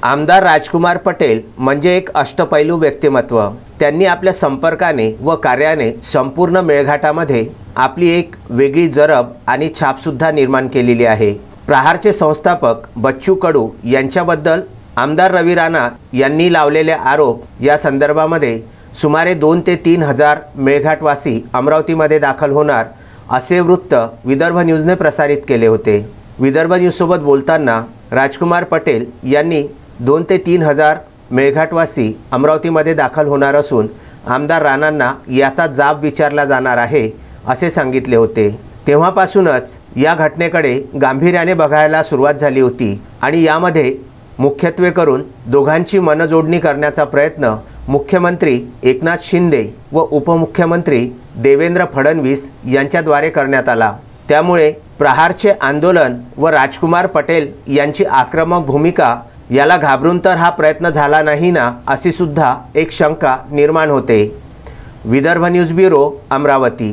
आमदार राजकुमार पटेल म्हणजे एक अष्टपैलू व्यक्तिमत्व। त्यांनी आपल्या संपर्काने व कार्याने संपूर्ण मेळघाटामध्ये आपली एक वेगळी जरब आणि छापसुद्धा निर्माण केलेली आहे। प्रहारचे संस्थापक बच्चू कडू यांच्याबद्दल आमदार रवी राणा यांनी लावलेले आरोप या संदर्भामध्ये सुमारे 2 ते 3 हजार मेळघाटवासी अमरावतीमध्ये दाखल होणार असे वृत्त विदर्भ न्यूजने प्रसारित केले होते। विदर्भ न्यूजसोबत बोलताना राजकुमार पटेल यांनी 2 ते 3 हजार मेळघाटवासी अमरावतीमध्ये दाखल होणार असून आमदार राणांना याचा जाब विचारला जाणार आहे असे सांगितले होते। तेव्हापासूनच या घटनेकडे गांभीर्याने बघायला सुरुवात झाली होती आणि यामध्ये मुख्यत्वे करून दोघांची मनजोडणी करण्याचा प्रयत्न मुख्यमंत्री एकनाथ शिंदे व उपमुख्यमंत्री देवेंद्र फडणवीस यांच्याद्वारे करण्यात आला। त्यामुळे प्रहारचे आंदोलन व राजकुमार पटेल यांची आक्रमक भूमिका याला घाबरून तर हा प्रयत्न झाला नाही ना अशी सुद्धा एक शंका निर्माण होते। Vidarbha news bureau, Amravati.